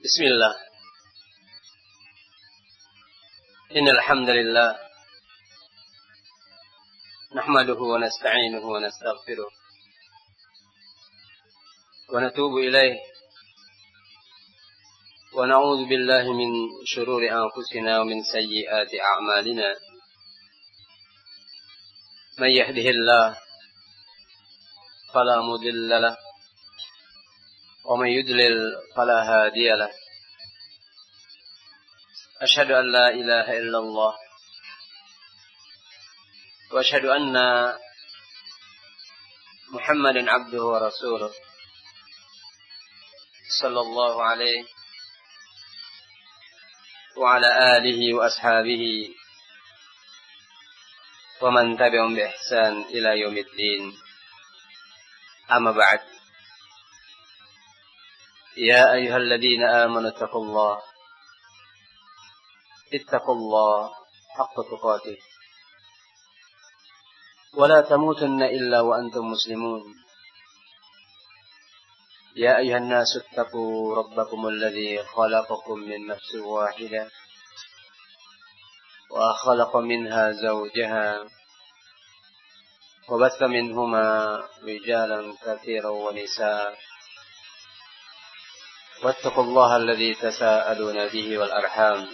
بسم الله إن الحمد لله نحمده ونستعينه ونستغفره ونتوب إليه ونعوذ بالله من شرور أنفسنا ومن سيئات أعمالنا من يهده الله فلا مضل له ومن يضلل فلا هادي له أشهد أن لا إله إلا الله وأشهد أن محمدا عبده ورسوله صلى الله عليه وعلى آله وأصحابه ومن تبعهم بإحسان إلى يوم الدين أما بعد يا أيها الذين آمنوا اتقوا الله حق تقاته ولا تموتن إلا وأنتم مسلمون يا أيها الناس اتقوا ربكم الذي خلقكم من نفس واحدة وخلق منها زوجها وبث منهما رجالا كثيرا ونساء واتقوا الله الذي تساءلون به والأرحام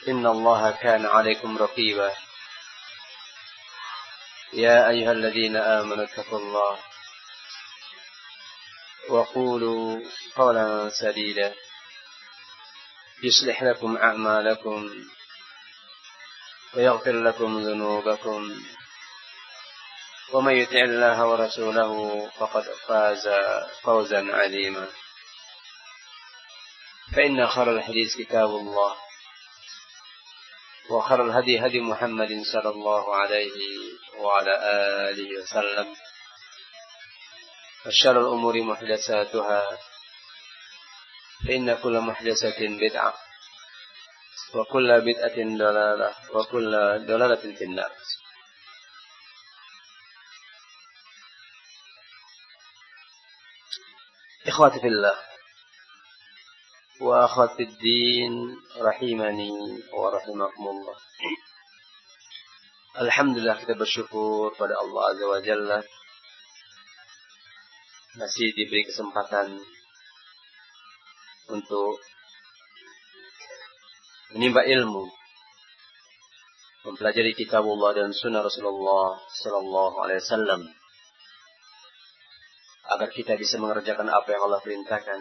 إن الله كان عليكم رقيبا يا أيها الذين آمنوا اتقوا الله وقولوا قولا سديدا يصلح لكم أعمالكم ويغفر لكم ذنوبكم ومن يطع الله ورسوله فقد فاز فوزا عظيما فإن خير الحديث كتاب الله وخير الهدي هدي محمد صلى الله عليه وعلى آله وسلم وشر الأمور محدثاتها فإن كل محدثة بدعة وكل بدعة ضلالة وكل ضلالة في النار. إخواتي في الله وأخواتي في الدين rahimani wa rahimakumullah. Alhamdulillah, kita bersyukur pada Allah Azza wa Jalla masih diberi kesempatan untuk menimba ilmu, mempelajari kitabullah dan sunnah Rasulullah sallallahu alaihi wasallam, agar kita bisa mengerjakan apa yang Allah perintahkan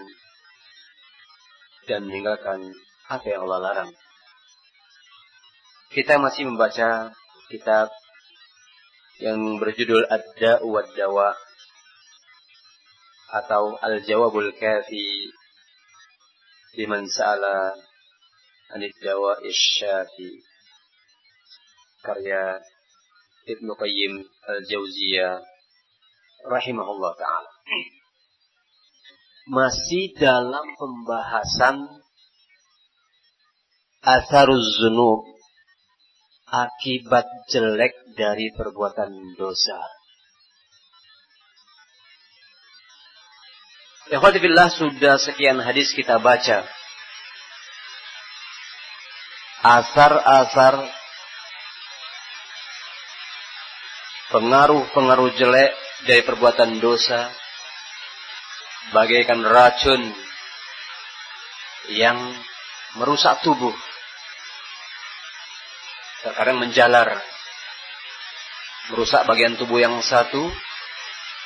dan meninggalkan apa yang Allah larang. Kita masih membaca kitab yang berjudul Ad-Da'u wad-Dawa atau Al-Jawabul Kafi liman sa'ala anid dawa'i syafi, karya Ibnu Qayyim Al-Jauziyah rahimahullah ta'ala. Masih dalam pembahasan atharuz zunub, akibat jelek dari perbuatan dosa. Ikhwati fillah, sudah sekian hadis kita baca. Asar-asar pengaruh-pengaruh jelek dari perbuatan dosa bagaikan racun yang merusak tubuh. Terkadang menjalar, merusak bagian tubuh yang satu,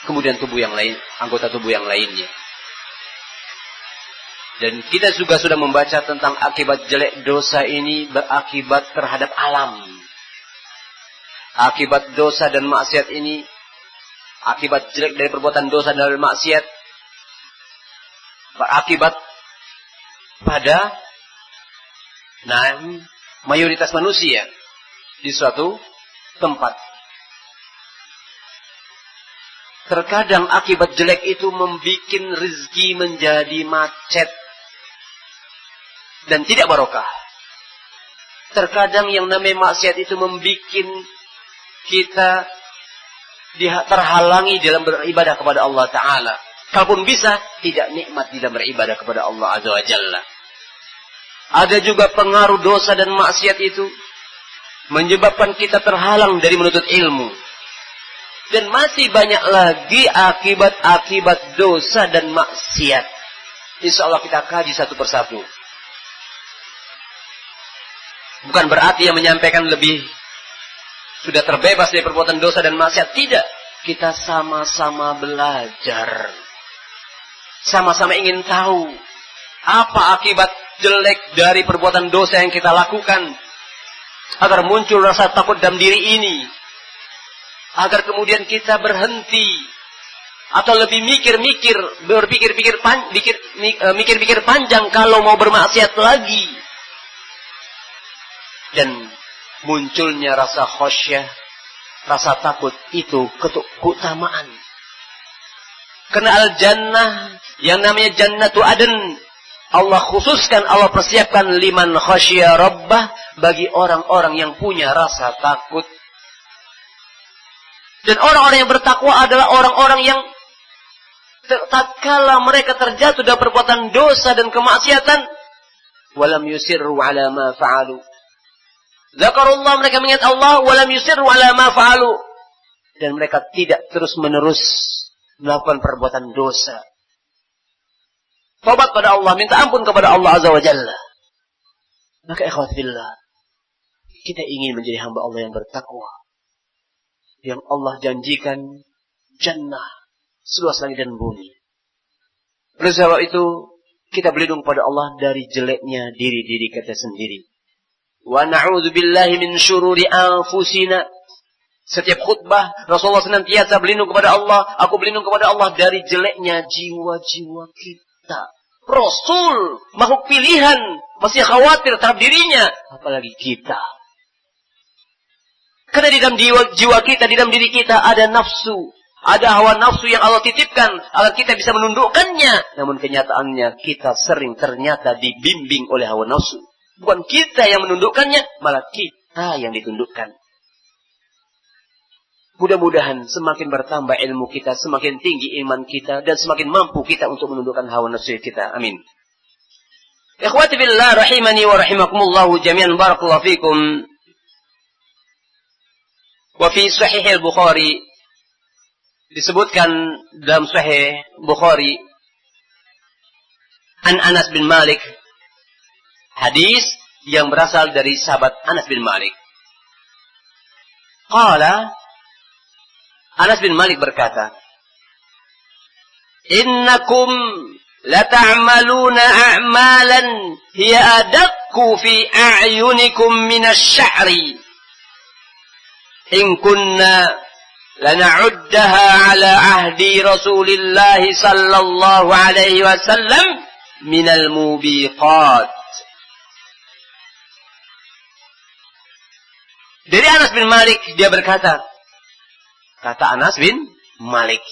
kemudian tubuh yang lain, anggota tubuh yang lainnya. Dan kita juga sudah membaca tentang akibat jelek dosa ini berakibat terhadap alam. Akibat dosa dan maksiat ini, akibat jelek dari perbuatan dosa dan maksiat berakibat pada mayoritas manusia di suatu tempat. Terkadang akibat jelek itu membuat rezeki menjadi macet dan tidak barokah. Terkadang yang namanya maksiat itu membuat kita terhalangi dalam beribadah kepada Allah Ta'ala. Kalaupun bisa, tidak nikmat di dalam beribadah kepada Allah Azza wa Jalla. Ada juga pengaruh dosa dan maksiat itu menyebabkan kita terhalang dari menuntut ilmu. Dan masih banyak lagi akibat-akibat dosa dan maksiat. Insya Allah kita kaji satu persatu. Bukan berarti yang menyampaikan lebih sudah terbebas dari perbuatan dosa dan maksiat. Tidak. Kita sama-sama belajar. Sama-sama ingin tahu apa akibat jelek dari perbuatan dosa yang kita lakukan. Agar muncul rasa takut dalam diri ini. Agar kemudian kita berhenti. Atau lebih mikir-mikir panjang kalau mau bermaksiat lagi. Dan munculnya rasa khasyah, rasa takut itu keutamaan. Karena al-jannah yang namanya jannatu adn, Allah khususkan, Allah persiapkan liman khasyya rabbah, bagi orang-orang yang punya rasa takut. Dan orang-orang yang bertakwa adalah orang-orang yang tatkala mereka terjatuh dalam perbuatan dosa dan kemaksiatan, walam yusirru ala ma fa'alu. Zakarullah, mereka mengingat Allah, walam yusirru ala ma fa'alu. Dan mereka tidak terus-menerus melakukan perbuatan dosa. Taubat pada Allah, minta ampun kepada Allah Azza wa Jalla. Maka ikhwat billah, kita ingin menjadi hamba Allah yang bertakwa. Yang Allah janjikan jannah seluas langit dan bumi. Oleh sebab itu, kita berlindung pada Allah dari jeleknya diri kita sendiri. Wa na'udzu billahi min syururi anfusina. Setiap khutbah Rasulullah senantiasa berlindung kepada Allah. Aku berlindung kepada Allah dari jeleknya jiwa-jiwa kita. Rasul, makhluk pilihan, masih khawatir terhadap dirinya, apalagi kita. Karena di dalam jiwa kita, di dalam diri kita ada nafsu. Ada hawa nafsu yang Allah titipkan agar kita bisa menundukkannya. Namun kenyataannya kita sering ternyata dibimbing oleh hawa nafsu. Bukan kita yang menundukkannya, malah kita yang ditundukkan. Mudah-mudahan semakin bertambah ilmu kita, semakin tinggi iman kita, dan semakin mampu kita untuk menundukkan hawa nafsu kita. Amin. Ikhwati billah rahimani wa rahimakumullahu jami'an, barakallahu fikum. Wa fi sahih al-Bukhari, disebutkan dalam sahih Bukhari, an Anas bin Malik, hadis yang berasal dari sahabat Anas bin Malik. Qala, Anas bin Malik berkata, innakum lata'maluna a'malan hiya adakku fi a'yunikum minasy-sya'ri in kunna lana'uddaha ala ahdi Rasulillah sallallahu alaihi wasallam minal mubiqat. Dari Anas bin Malik, dia berkata, kata Anas bin Malik,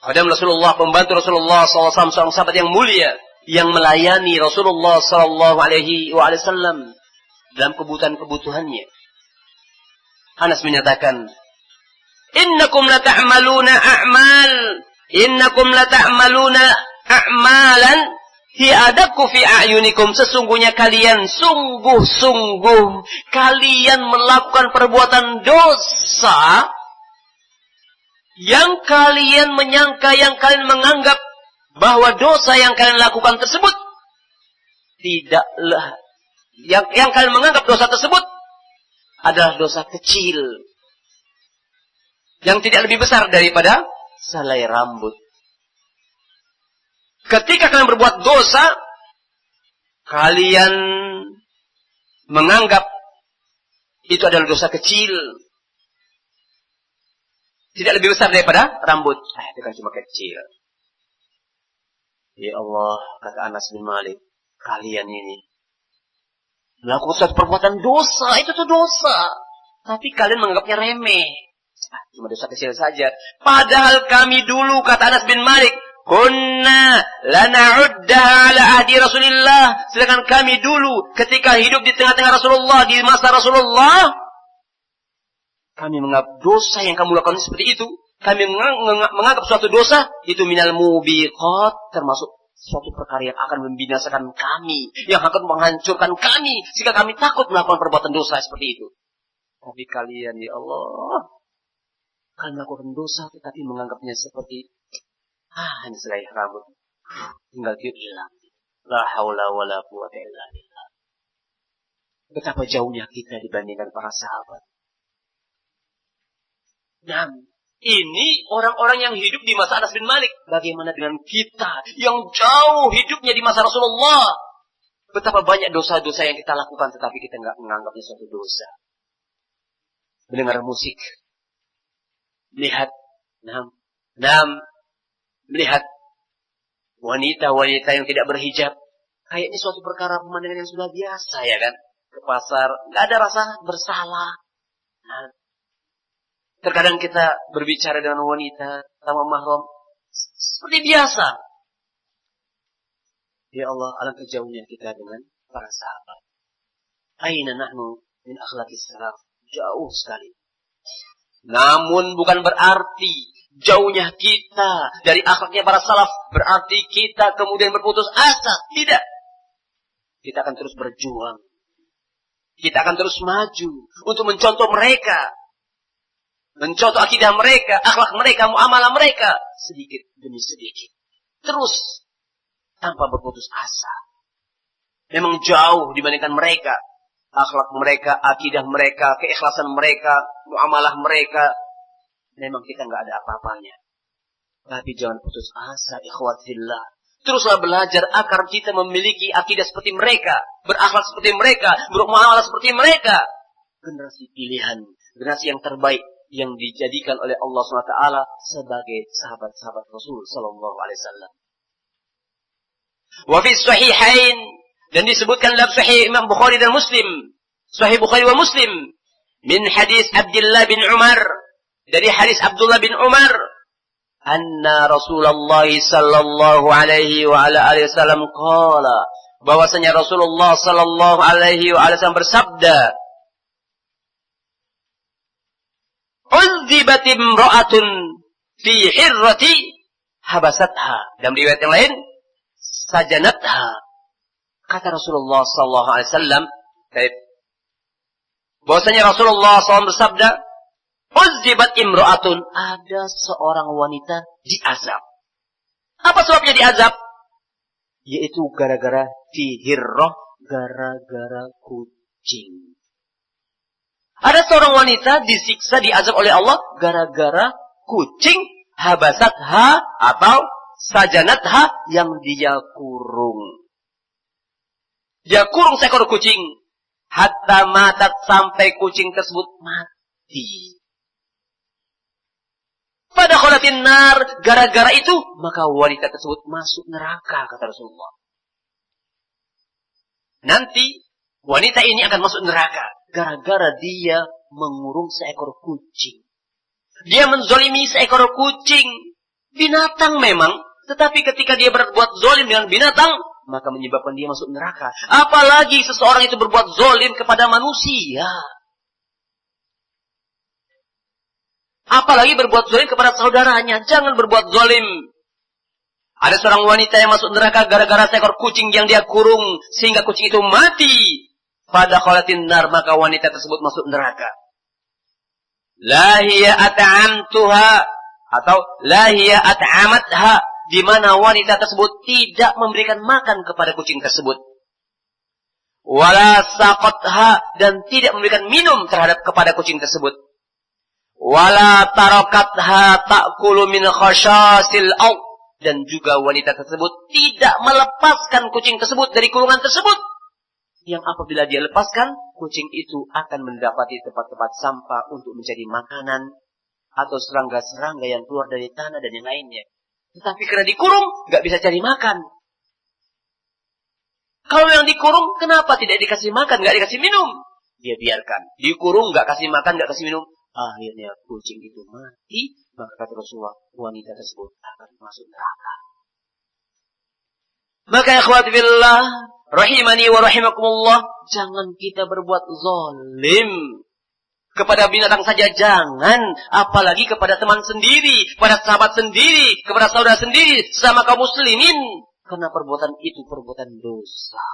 Khadam Rasulullah, pembantu Rasulullah SAW, seorang sahabat yang mulia, yang melayani Rasulullah SAW dalam kebutuhan-kebutuhannya. Anas menyatakan, innakum lata'maluna a'malan hi adakku fi a'yunikum. Sesungguhnya kalian sungguh-sungguh kalian melakukan perbuatan dosa yang kalian menyangka, yang kalian menganggap bahwa dosa yang kalian lakukan tersebut tidaklah, yang kalian menganggap dosa tersebut adalah dosa kecil yang tidak lebih besar daripada selai rambut. Ketika kalian berbuat dosa, kalian menganggap itu adalah dosa kecil, tidak lebih besar daripada rambut. Itu kan cuma kecil. Ya Allah, kata Anas bin Malik, kalian ini melakukan suatu perbuatan dosa, itu tuh dosa, tapi kalian menganggapnya remeh. Cuma dosa kecil saja. Padahal kami dulu, kata Anas bin Malik, kunna lana'uddaha ala ahdi Rasulillah. Sedangkan kami dulu ketika hidup di tengah-tengah Rasulullah, di masa Rasulullah, Kami menganggap dosa yang kamu lakukan seperti itu. Kami menganggap suatu dosa itu minal mubiqat, termasuk suatu perkara yang akan membinasakan kami, yang akan menghancurkan kami, sehingga kami takut melakukan perbuatan dosa seperti itu. Tapi kalian, ya Allah, kalian melakukan dosa tetapi menganggapnya seperti hanya selai rambut, tinggal tiup hilang. La haula wala quwwata illa billah. Betapa jauhnya kita dibandingkan para sahabat. Nah, ini orang-orang yang hidup di masa Anas bin Malik. Bagaimana dengan kita yang jauh hidupnya di masa Rasulullah? Betapa banyak dosa-dosa yang kita lakukan tetapi kita nggak menganggapnya suatu dosa. Mendengar musik, melihat, melihat wanita-wanita yang tidak berhijab, kayaknya suatu perkara pemandangan yang sudah biasa, ya kan? Ke pasar, nggak ada rasa bersalah. Nah, terkadang kita berbicara dengan wanita sama mahram seperti biasa. Ya Allah, alangkah jauhnya kita dengan para sahabat. Aina nahnu min akhlaqis salaf? Jauh sekali. Namun bukan berarti jauhnya kita dari akhlaknya para salaf berarti kita kemudian berputus asa. Tidak. Kita akan terus berjuang. Kita akan terus maju untuk mencontoh mereka. Mencontoh akidah mereka, akhlak mereka, muamalah mereka. Sedikit demi sedikit. Terus. Tanpa berputus asa. Memang jauh dibandingkan mereka. Akhlak mereka, akidah mereka, keikhlasan mereka, muamalah mereka. Memang kita nggak ada apa-apanya. Tapi jangan putus asa, ikhwatillah. Teruslah belajar agar kita memiliki akidah seperti mereka. Berakhlak seperti mereka. Bermuamalah seperti mereka. Generasi pilihan. Generasi yang terbaik. Yang dijadikan oleh Allah SWT sebagai sahabat-sahabat Rasul Sallallahu Alaihi Wasallam. Wa fi sahihain. Dan disebutkan dalam Sahih Imam Bukhari dan Muslim. Sahih Bukhari wa Muslim. Min hadis Abdullah bin Umar. Dari hadis Abdullah bin Umar. Anna Rasulullah sallallahu alaihi wa ala alihi wasallam qala. Bahwasanya Rasulullah sallallahu alaihi wa ala wasallam bersabda. Uzibat imra'atun fi hirrati habasatha. Dalam riwayat yang lain. Sajanatha. Kata Rasulullah sallallahu alaihi wasallam, bahwasanya Rasulullah SAW bersabda, "Uzibat imra'atun," ada seorang wanita diazab. Apa sebabnya diazab? Yaitu gara-gara dihirrah, gara-gara kucing. Ada seorang wanita disiksa, diazab oleh Allah gara-gara kucing, habasatha atau sajanatha yang dia kurung. Dia kurung seekor kucing. Hatta matat, sampai kucing tersebut mati. Pada kholatin nar, gara-gara itu, maka wanita tersebut masuk neraka, kata Rasulullah. Nanti, wanita ini akan masuk neraka. Gara-gara dia mengurung seekor kucing. Dia menzolimi seekor kucing. Binatang memang, tetapi ketika dia berbuat zolim dengan binatang, maka menyebabkan dia masuk neraka. Apalagi seseorang itu berbuat zolim kepada manusia. Apalagi berbuat zolim kepada saudaranya. Jangan berbuat zolim. Ada seorang wanita yang masuk neraka gara-gara seekor kucing yang dia kurung. Sehingga kucing itu mati. Pada kholatin nar, maka wanita tersebut masuk neraka. La hiya at'amtuha. Atau la hiya at'amatha. Di mana wanita tersebut tidak memberikan makan kepada kucing tersebut. Wala saqatha, dan tidak memberikan minum kepada kucing tersebut. Wala tarakatha ta'kulu min khashasil ard, dan juga wanita tersebut tidak melepaskan kucing tersebut dari kurungan tersebut. Yang apabila dia lepaskan, kucing itu akan mendapati tempat-tempat sampah untuk menjadi makanan atau serangga-serangga yang keluar dari tanah dan yang lainnya. Tetapi karena dikurung, nggak bisa cari makan. Kalau yang dikurung, kenapa tidak dikasih makan, nggak dikasih minum? Dia biarkan. Dikurung, nggak kasih makan, nggak kasih minum. Akhirnya kucing itu mati. Maka kata Rasulullah, wanita tersebut akan masuk neraka. Maka akhwati billah, rahimani wa rahimakumullah, jangan kita berbuat zalim Kepada binatang saja jangan, apalagi kepada teman sendiri, kepada sahabat sendiri, kepada saudara sendiri, sama kaum muslimin. Karena perbuatan itu perbuatan dosa.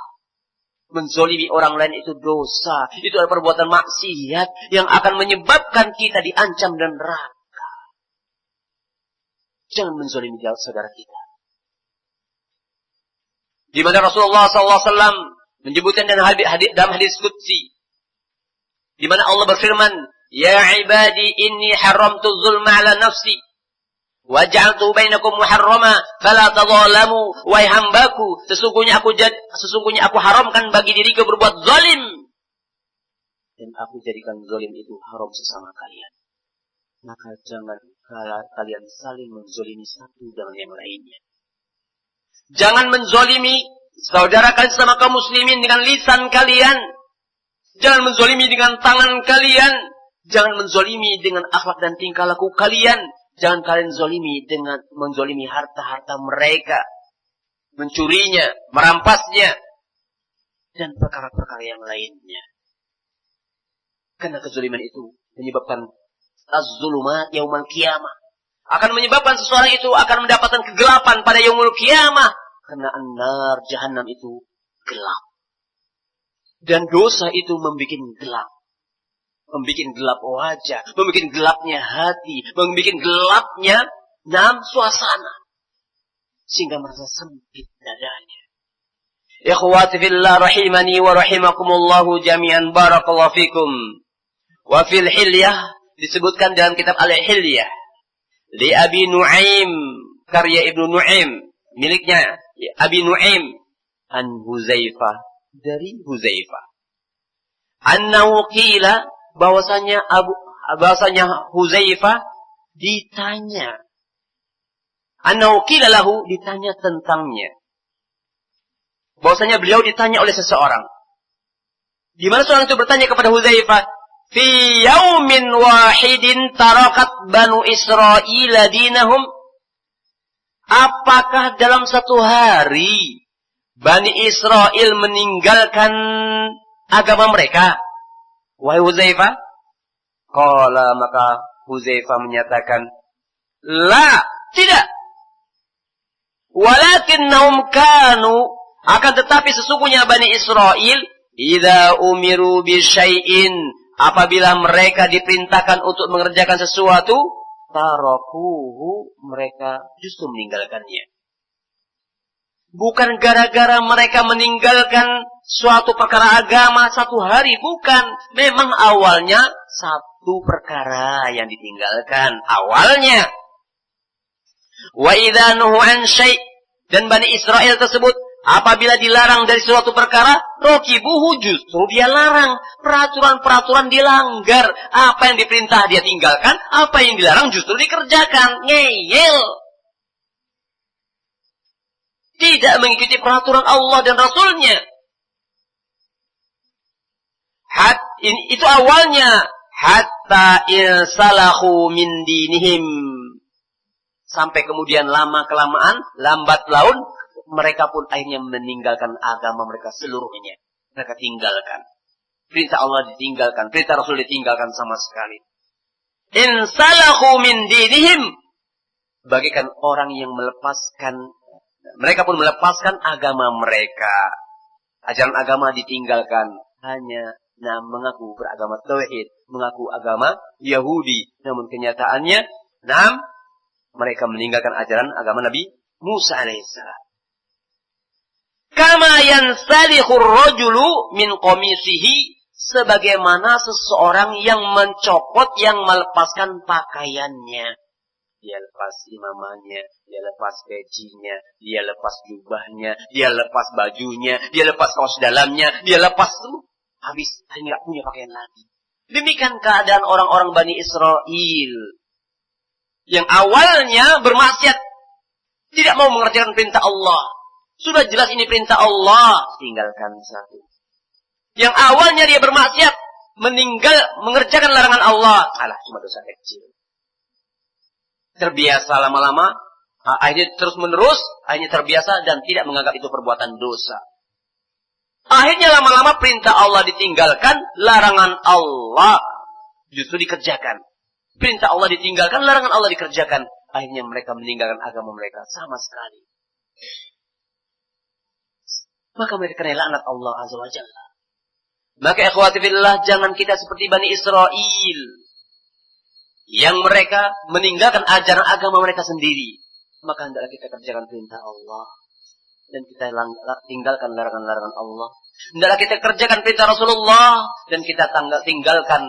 Menzolimi orang lain itu dosa. Itu adalah perbuatan maksiat yang akan menyebabkan kita diancam dan neraka. Jangan menzolimi saudara kita. Di mana Rasulullah SAW menyebutkan dalam hadis qudsi, di mana Allah berfirman, "Ya ibadi inni haramtu zulma ala nafsi wa ja'altu bainakum muharrama fala tadzalamu." Wahai hambaku, sesungguhnya aku haramkan bagi diriku berbuat zalim, dan aku jadikan zalim itu haram sesama kalian. Maka jangan kalian saling menzalimi satu dengan yang lainnya. Jangan menzalimi saudara kalian sama kaum muslimin dengan lisan kalian. Jangan menzalimi dengan tangan kalian. Jangan menzalimi dengan akhlak dan tingkah laku kalian. Jangan kalian zalimi dengan menzalimi harta-harta mereka. Mencurinya, merampasnya. Dan perkara-perkara yang lainnya. Karena kezaliman itu menyebabkan az-zulumat yaumal qiyamah. Akan menyebabkan seseorang itu akan mendapatkan kegelapan pada yaumul qiyamah. Karena an-nar, jahannam itu gelap. Dan dosa itu membuat gelap. Membuat gelap wajah. Membuat gelapnya hati. Membuat gelapnya suasana. Sehingga merasa sempit dadanya. Ikhwati fillah rahimani wa rahimakumullahu jami'an barakallahu fikum. Wa fil hilyah disebutkan dalam kitab Al-Hilyah. Li Abi Nu'aim. Karya Ibnu Nu'aim. Miliknya Abi Nu'aim. An Huzaifah. Dari Huzaifah. Annahu qila, bahwasanya Huzaifah ditanya. Annahu qila lahu, ditanya tentangnya. Bahwasanya beliau ditanya oleh seseorang. Di mana seorang itu bertanya kepada Huzaifah, "Fi yaumin wahidin tarakat Banu Israil dinahum?" Apakah dalam satu hari Bani Israel meninggalkan agama mereka? Wahai Huzaifah? Qala, maka Huzaifah menyatakan, la, tidak. Walakinnahum kanu, akan tetapi sesungguhnya Bani Israel, idza umiru bi syai'in, apabila mereka diperintahkan untuk mengerjakan sesuatu, tarakuhu, mereka justru meninggalkannya. Bukan gara-gara mereka meninggalkan suatu perkara agama satu hari, bukan. Memang awalnya satu perkara yang ditinggalkan awalnya. Wa idza nuhu an syai', dan Bani Israel tersebut apabila dilarang dari suatu perkara, rokibuhu, justru dia larang. Peraturan-peraturan dilanggar. Apa yang diperintah dia tinggalkan, apa yang dilarang justru dikerjakan. Ngeyel. Tidak mengikuti peraturan Allah dan Rasulnya. Itu awalnya. Hatta insalahu min dinihim. Sampai kemudian lama-kelamaan, lambat laun, mereka pun akhirnya meninggalkan agama mereka seluruhnya. Mereka tinggalkan. Perintah Allah ditinggalkan. Perintah Rasul ditinggalkan sama sekali. Insalahu min dinihim. Bagaikan orang yang melepaskan, mereka pun melepaskan agama mereka. Ajaran agama ditinggalkan. Hanya mengaku beragama tauhid, mengaku agama Yahudi. Namun kenyataannya, mereka meninggalkan ajaran agama Nabi Musa alaihissalam. Kama yansalihur rajulu min qamisihi, sebagaimana seseorang yang mencopot, yang melepaskan pakaiannya. Dia lepas imamahnya, dia lepas pecinya, dia lepas jubahnya, dia lepas bajunya, dia lepas kaos dalamnya, dia lepas itu. Habis, hanya tidak punya pakaian lagi. Demikian keadaan orang-orang Bani Israel. Yang awalnya bermaksiat, tidak mau mengerjakan perintah Allah. Sudah jelas ini perintah Allah, tinggalkan satu. Yang awalnya dia bermaksiat, mengerjakan larangan Allah. Alah, cuma dosa kecil. Terbiasa lama-lama, akhirnya terus menerus, akhirnya terbiasa dan tidak menganggap itu perbuatan dosa. Akhirnya lama-lama perintah Allah ditinggalkan, larangan Allah justru dikerjakan. Perintah Allah ditinggalkan, larangan Allah dikerjakan. Akhirnya mereka meninggalkan agama mereka sama sekali. Maka mereka kena laknat Allah Azza wa Jalla. Maka ikhwati fillah, jangan kita seperti Bani Israel yang mereka meninggalkan ajaran agama mereka sendiri. Maka hendaklah kita kerjakan perintah Allah dan kita tinggalkan larangan-larangan Allah. Hendaklah kita kerjakan perintah Rasulullah dan kita tinggalkan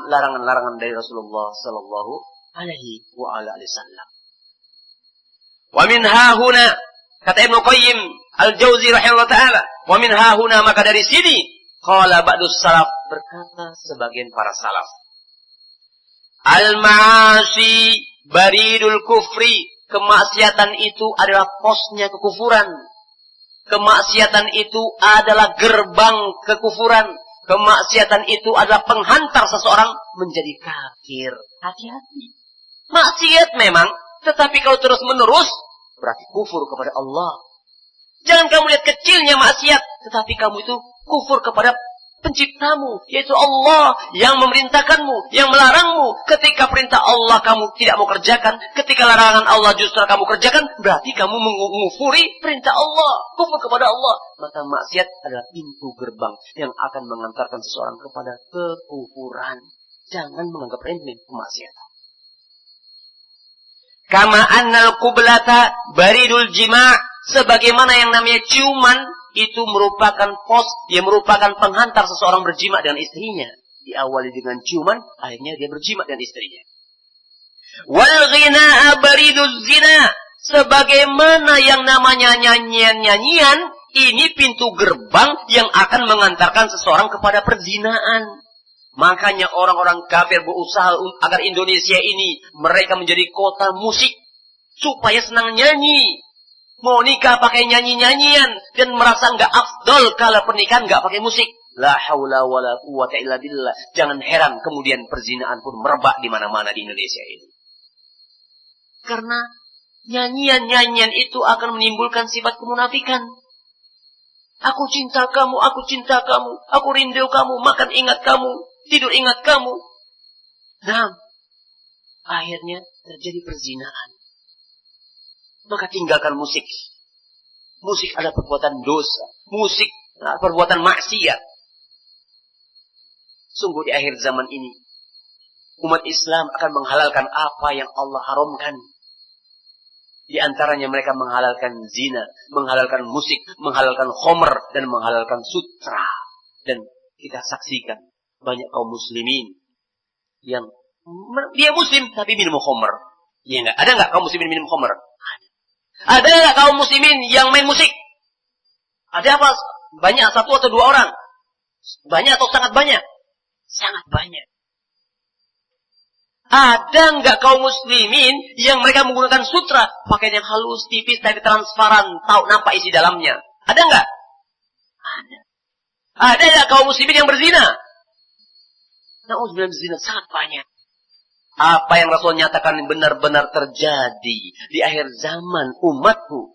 larangan-larangan dari Rasulullah sallallahu alaihi wa ala alihi wasallam. Wa min hahuna, kata Ibnu Qayyim Al-Jauzi rahimahullah taala, wa min hahuna, maka dari sini qala ba'dus salaf, berkata sebagian para salaf, al-ma'asi baridul kufri, kemaksiatan itu adalah posnya kekufuran. Kemaksiatan itu adalah gerbang kekufuran. Kemaksiatan itu adalah penghantar seseorang menjadi kafir. Hati-hati. Maksiat memang, tetapi kalau terus-menerus berarti kufur kepada Allah. Jangan kamu lihat kecilnya maksiat, tetapi kamu itu kufur kepada penciptamu, yaitu Allah yang memerintahkanmu, yang melarangmu. Ketika perintah Allah kamu tidak mau kerjakan, ketika larangan Allah justru kamu kerjakan, berarti kamu mengufuri perintah Allah, kufur kepada Allah. Maka maksiat adalah pintu gerbang yang akan mengantarkan seseorang kepada kekufuran. Jangan menganggap remeh kemaksiatan. Kama annal qublata baridul jima', sebagaimana yang namanya ciuman itu merupakan pos, dia merupakan penghantar seseorang berjima dengan istrinya. Diawali dengan ciuman, akhirnya dia berjima dengan istrinya. Wal ghina'a bariduz zina, sebagaimana yang namanya nyanyian-nyanyian, ini pintu gerbang yang akan mengantarkan seseorang kepada perzinaan. Makanya orang-orang kafir berusaha agar Indonesia ini mereka menjadi kota musik supaya senang nyanyi. Mau nikah pakai nyanyi-nyanyian dan merasa enggak afdol kalau pernikahan enggak pakai musik. La haula wala quwwata illa billah. Jangan heran kemudian perzinaan pun merebak di mana-mana di Indonesia ini. Karena nyanyian-nyanyian itu akan menimbulkan sifat kemunafikan. Aku cinta kamu, aku cinta kamu, aku rindu kamu, makan ingat kamu, tidur ingat kamu. Nah, akhirnya terjadi perzinaan. Maka tinggalkan musik. Musik adalah perbuatan dosa. Musik adalah perbuatan maksiat. Sungguh di akhir zaman ini, umat Islam akan menghalalkan apa yang Allah haramkan. Di antaranya mereka menghalalkan zina, menghalalkan musik, menghalalkan khomer, dan menghalalkan sutra. Dan kita saksikan banyak kaum muslimin yang dia muslim tapi minum khomer. Ya enggak? Ada enggak kaum muslimin minum khomer? Ada nggak kaum muslimin yang main musik? Ada apa? Banyak, satu atau dua orang? Banyak atau sangat banyak? Sangat banyak. Ada nggak kaum muslimin yang mereka menggunakan sutra, pakaian yang halus, tipis, tapi transparan, tahu nampak isi dalamnya? Ada nggak? Ada. Ada nggak kaum muslimin yang berzina? Na'udzubillah berzina sangat banyak. Apa yang Rasul nyatakan benar-benar terjadi di akhir zaman umatku.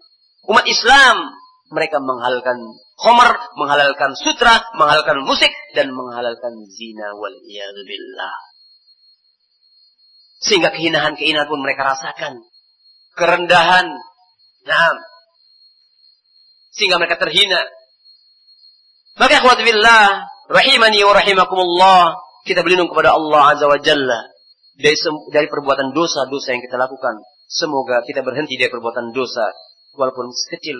Umat Islam, mereka menghalalkan khomer, menghalalkan sutra, menghalalkan musik, dan menghalalkan zina waliyadzubillah. Sehingga kehinaan-kehinaan pun mereka rasakan. Kerendahan. Nah, sehingga mereka terhina. Maka ikhwati billah, rahimani wa rahimakumullah, kita berlindung kepada Allah Azza wa Jalla dari perbuatan dosa-dosa yang kita lakukan. Semoga kita berhenti dari perbuatan dosa, walaupun sekecil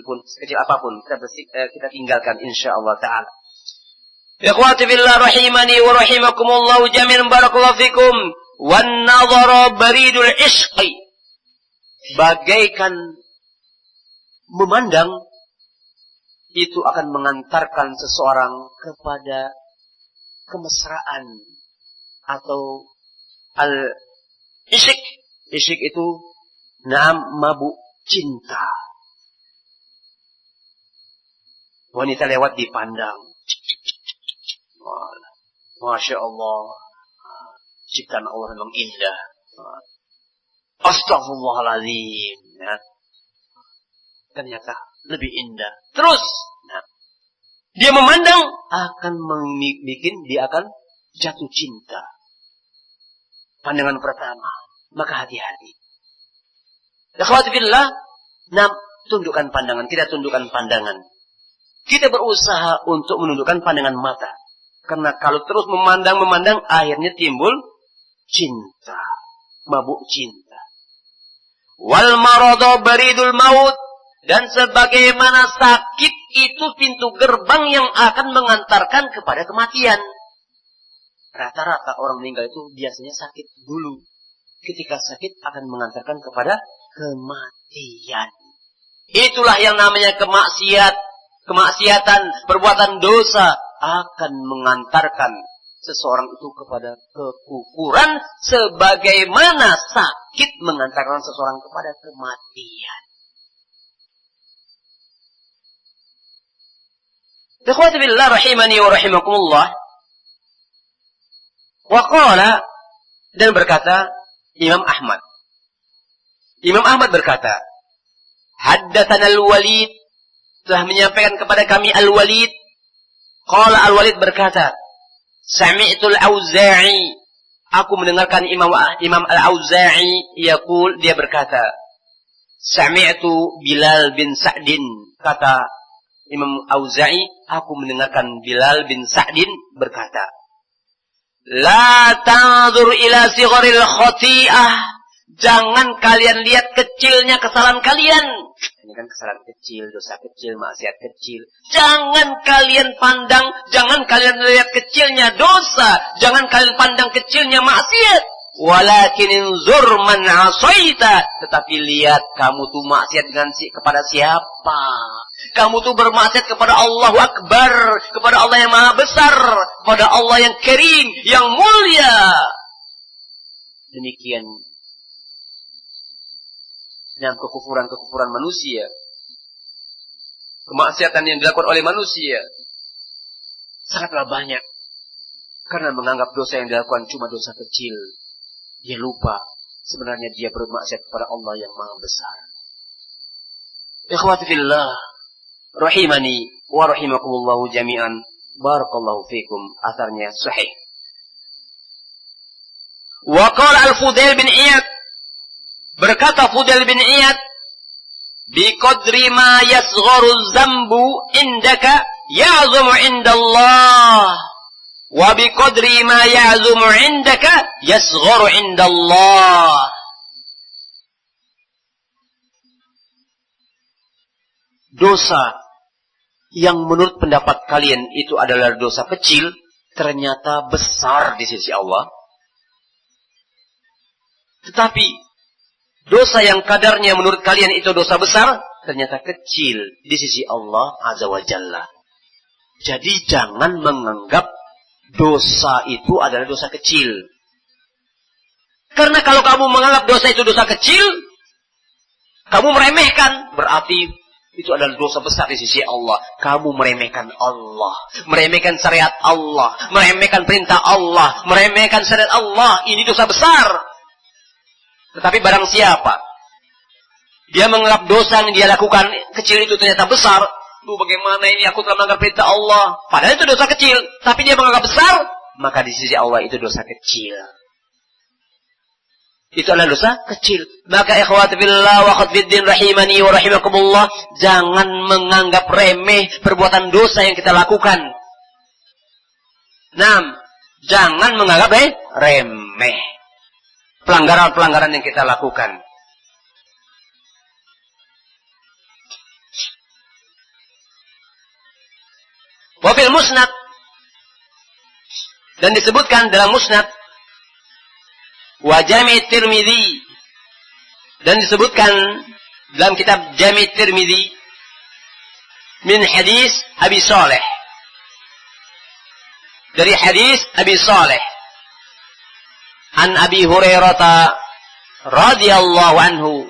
apapun kita tinggalkan insyaallah taala. Ikhwati fillah rahimani wa rahimakumullah jami'an, barakallahu fikum. Wan nadhara baridul ishqi, bagaikan memandang itu akan mengantarkan seseorang kepada kemesraan atau al-isyq. Isyq itu mabuk cinta. Wanita lewat dipandang. Masya Allah, ciptaan Allah memang indah. Astaghfirullahaladzim. Ya. Ternyata lebih indah. Terus, dia memandang akan membuat dia akan jatuh cinta. Pandangan pertama. Maka hati-hati. Ikhwati fillah, tundukkan pandangan. Kita tundukkan pandangan. Kita berusaha untuk menundukkan pandangan mata. Karena kalau terus memandang, akhirnya timbul cinta. Mabuk cinta. Wal maradu baridul maut. Dan sebagaimana sakit itu pintu gerbang yang akan mengantarkan kepada kematian. Rata-rata orang meninggal itu biasanya sakit dulu. Ketika sakit akan mengantarkan kepada kematian. Itulah yang namanya kemaksiatan, perbuatan dosa akan mengantarkan seseorang itu kepada kekufuran sebagaimana sakit mengantarkan seseorang kepada kematian. Ikhwati billah rahimani wa rahimakumullah. Wa qala, dan berkata Imam Ahmad. Imam Ahmad berkata, haddatsana al-Walid, telah menyampaikan kepada kami al-Walid. Qala al-Walid berkata, sami'tu al-Auza'i, aku mendengarkan Imam al-Auza'i yaqul, dia berkata, sami'tu Bilal bin Sa'din, kata Imam Auza'i, aku mendengarkan Bilal bin Sa'din berkata, la tanzur ila sigharil khati'ah, jangan kalian lihat kecilnya kesalahan kalian. Ini kan kesalahan kecil, dosa kecil, maksiat kecil. Jangan kalian pandang, jangan kalian lihat kecilnya dosa, jangan kalian pandang kecilnya maksiat. Walakin inzur man asaita, tetapi lihat kamu tuh maksiat dengan kepada siapa? Kamu tuh bermaksiat kepada Allahu Akbar, kepada Allah yang Maha Besar, kepada Allah yang Karim, yang mulia. Demikian dalam kekufuran manusia, kemaksiatan yang dilakukan oleh manusia sangatlah banyak. Karena menganggap dosa yang dilakukan cuma dosa kecil, dia lupa sebenarnya dia bermaksiat kepada Allah yang Maha Besar. Ikhwati fillah, rahimani wa rahimakumullahu jami'an. Barakallahu fikum. Atharnya sahih. Wa qala al-Fudail bin Iyad, berkata Fudail bin Iyad, biqadri ma yasgharu zambu indaka ya'zumu indallah, wa biqadri ma ya'zumu indaka yasgharu indallah. Dosa yang menurut pendapat kalian itu adalah dosa kecil, ternyata besar di sisi Allah. Tetapi dosa yang kadarnya menurut kalian itu dosa besar, ternyata kecil di sisi Allah Azza wa Jalla. Jadi jangan menganggap dosa itu adalah dosa kecil. Karena kalau kamu menganggap dosa itu dosa kecil, kamu meremehkan, berarti itu adalah dosa besar di sisi Allah. Kamu meremehkan Allah, meremehkan syariat Allah, meremehkan perintah Allah, meremehkan syariat Allah. Ini dosa besar. Tetapi barang siapa dia menganggap dosa yang dia lakukan kecil itu ternyata besar, bagaimana ini aku telah melanggar perintah Allah, padahal itu dosa kecil, tapi dia menganggap besar, maka di sisi Allah itu dosa kecil. Itu adalah dosa kecil. Maka ikhwati fillah wa akhwati fiddin rahimani wa rahimakumullah, jangan menganggap remeh perbuatan dosa yang kita lakukan. Jangan menganggap remeh pelanggaran-pelanggaran yang kita lakukan. Wa fil musnad, dan disebutkan dalam musnad, wa Jami' Tirmidzi, dan disebutkan dalam kitab Jami' Tirmidzi min hadis Abi Saleh, dari hadis Abi Saleh an Abi Hurairah radhiyallahu anhu,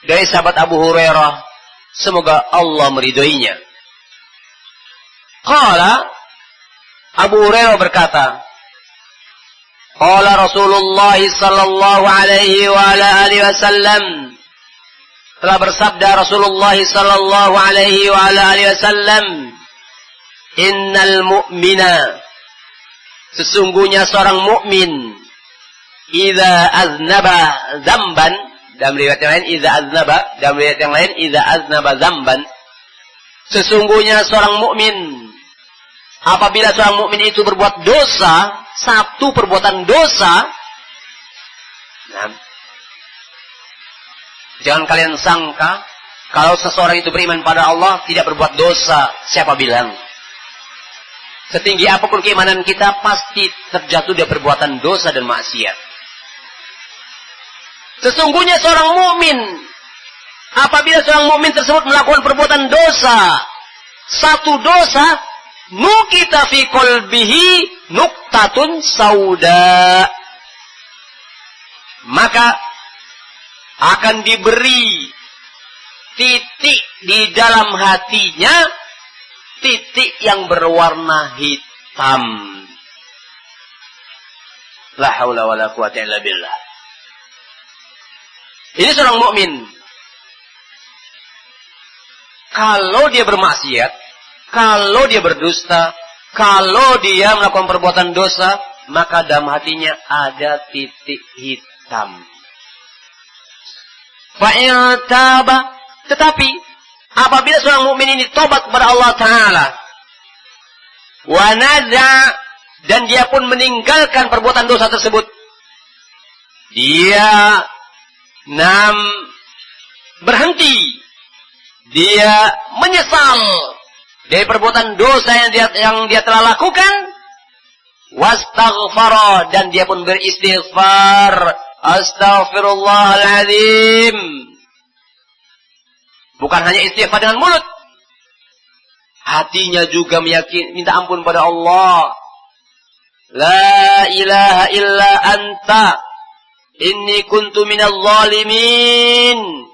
dari sahabat Abu Hurairah, semoga Allah meridhoinya. Qala, Abu Hurairah berkata, qala Rasulullah sallallahu alaihi wa ala alihi wasallam, telah bersabda Rasulullah sallallahu alaihi wa ala alihi wasallam, innal mu'mina, sesungguhnya seorang mukmin, idza aznaba dzamban, dalam riwayat yang lain idza aznaba, dalam riwayat yang lain idza aznaba dzamban. Sesungguhnya seorang mukmin, apabila seorang mukmin itu berbuat dosa, satu perbuatan dosa, nah, jangan kalian sangka kalau seseorang itu beriman pada Allah tidak berbuat dosa. Siapa bilang? Setinggi apapun keimanan kita, pasti terjatuh dari perbuatan dosa dan maksiat. Sesungguhnya seorang mukmin, apabila seorang mukmin tersebut melakukan perbuatan dosa, satu dosa, nukita fi qalbihi nuktatun sauda, maka akan diberi titik di dalam hatinya, titik yang berwarna hitam. La haula wala quwata illa billah. Ini seorang mukmin. Kalau dia bermaksiat, kalau dia berdusta, kalau dia melakukan perbuatan dosa, maka dalam hatinya ada titik hitam. Fa'il taba, tetapi apabila seorang mukmin ini tobat kepada Allah Ta'ala, wa naza, dan dia pun meninggalkan perbuatan dosa tersebut, dia berhenti, dia menyesal dari perbuatan dosa yang dia telah lakukan, wastaghfara, dan dia pun beristighfar, astaghfirullahaladzim. Bukan hanya istighfar dengan mulut, hatinya juga minta ampun pada Allah. La ilaha illa anta inni kuntu minal zalimin.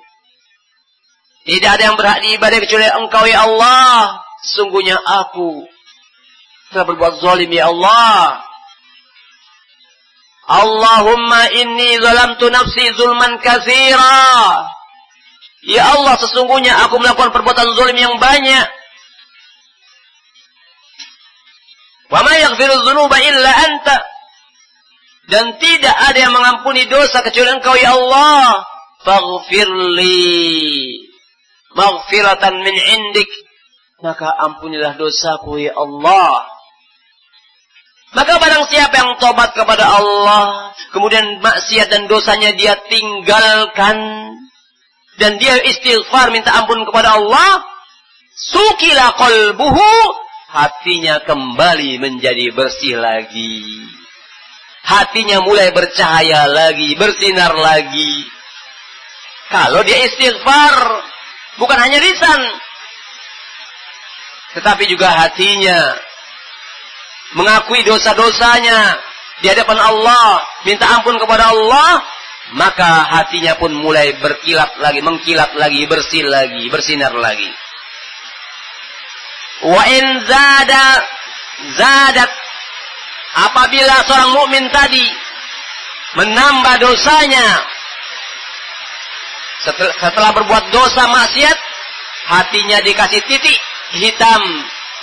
Tidak ada yang berhak diibadah kecuali Engkau ya Allah. Sungguhnya aku telah berbuat zalim ya Allah. Allahumma inni zalamtu nafsi zulman katsira. Ya Allah, sesungguhnya aku melakukan perbuatan zalim yang banyak. Wa ma yaghfiru dzunuba illa anta. Dan tidak ada yang mengampuni dosa kecuali Engkau ya Allah. Faghfirli maghfiratan min indik. Maka ampunilah dosaku ya Allah. Maka barang siapa yang tobat kepada Allah, kemudian maksiat dan dosanya dia tinggalkan, dan dia istighfar minta ampun kepada Allah, sukila qalbuhu, hatinya kembali menjadi bersih lagi. Hatinya mulai bercahaya lagi, bersinar lagi. Kalau dia istighfar, bukan hanya lisan, tetapi juga hatinya mengakui dosa-dosanya di hadapan Allah, minta ampun kepada Allah, maka hatinya pun mulai berkilat lagi, mengkilat lagi, bersih lagi, bersinar lagi. Wa in zadat, apabila seorang mukmin tadi menambah dosanya, setelah berbuat dosa maksiat, hatinya dikasih titik hitam,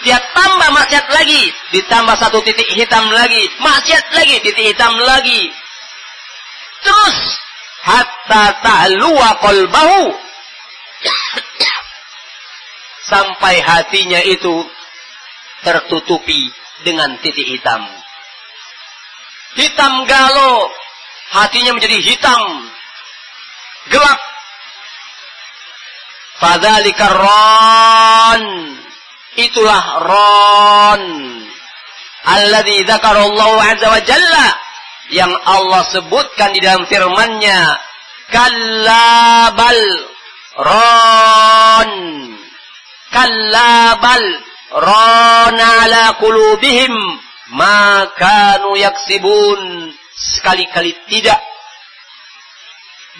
dia tambah maksiat lagi, ditambah satu titik hitam lagi, maksiat lagi, titik hitam lagi, terus hatta ta'luwa qalbahu, sampai hatinya itu tertutupi dengan titik hitam. Hitam galau, hatinya menjadi hitam, gelap. Fadzalika ron, itulah ron alladzi dzakarallahu azza wa jalla, yang Allah sebutkan di dalam firman-Nya, kallabal ron, kallabal ron ala qulubihim ma kanu yaksibun, sekali-kali tidak,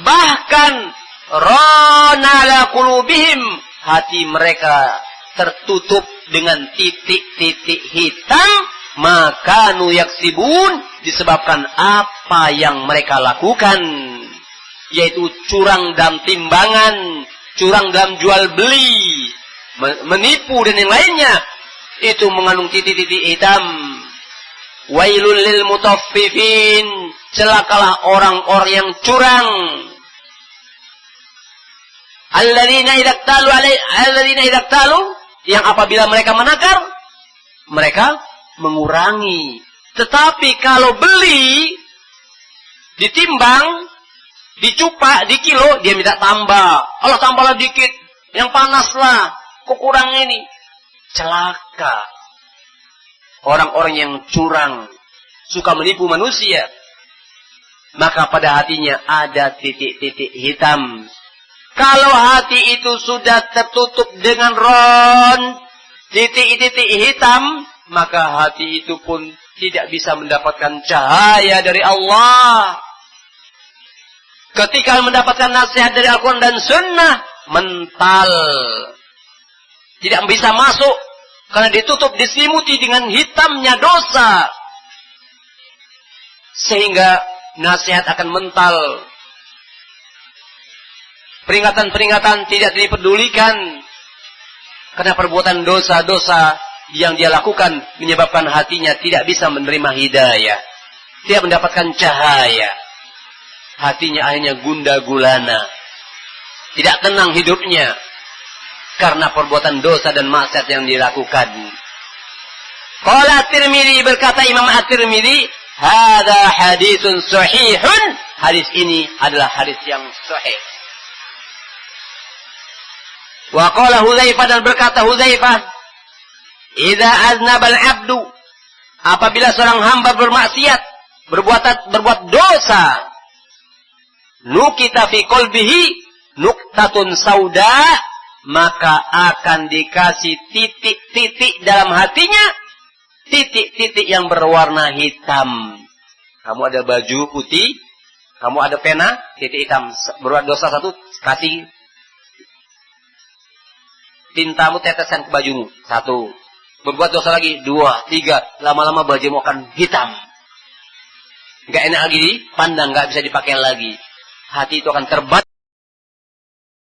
bahkan ron ala qulubihim, hati mereka tertutup dengan titik-titik hitam, maka nu yaksibun, disebabkan apa yang mereka lakukan, yaitu curang dalam timbangan, curang dalam jual beli, menipu dan yang lainnya, itu mengandung titik-titik hitam. Wailul lil mutaffifin, celakalah orang-orang yang curang. Alladzina idza talu, yang apabila mereka menakar, mereka mengurangi. Tetapi kalau beli, ditimbang, dicupak, dikilo, dia minta tambah. Allah tambahlah dikit, yang panaslah, kurang ini. Celaka. Orang-orang yang curang, suka menipu manusia, maka pada hatinya ada titik-titik hitam. Kalau hati itu sudah tertutup dengan ron, titik-titik hitam, maka hati itu pun tidak bisa mendapatkan cahaya dari Allah. Ketika mendapatkan nasihat dari Al-Quran dan Sunnah, mental. Tidak bisa masuk, karena ditutup, diselimuti dengan hitamnya dosa. Sehingga nasihat akan mental. Peringatan-peringatan tidak dipedulikan. Karena perbuatan dosa-dosa yang dia lakukan menyebabkan hatinya tidak bisa menerima hidayah. Tidak mendapatkan cahaya. Hatinya akhirnya gundah gulana. Tidak tenang hidupnya. Karena perbuatan dosa dan maksiat yang dilakukan. Qala At-Tirmidzi, berkata Imam At-Tirmidzi, hadza haditsun sahihun. Hadis ini adalah hadis yang sahih. Wa qala Hudzaifah, dan berkata Hudzaifah, idza aznabal abdu, apabila seorang hamba bermaksiat, berbuat dosa, nukita fi qalbihi nuktatun sauda, maka akan dikasih titik-titik dalam hatinya, titik-titik yang berwarna hitam. Kamu ada baju putih, kamu ada pena, titik hitam. Berbuat dosa satu, kasih tintamu tetesan ke bajumu. Satu. Berbuat dosa lagi, 2, 3. Lama-lama bajumu akan hitam. Gak enak lagi dipandang, gak bisa dipakai lagi. Hati itu akan terbat.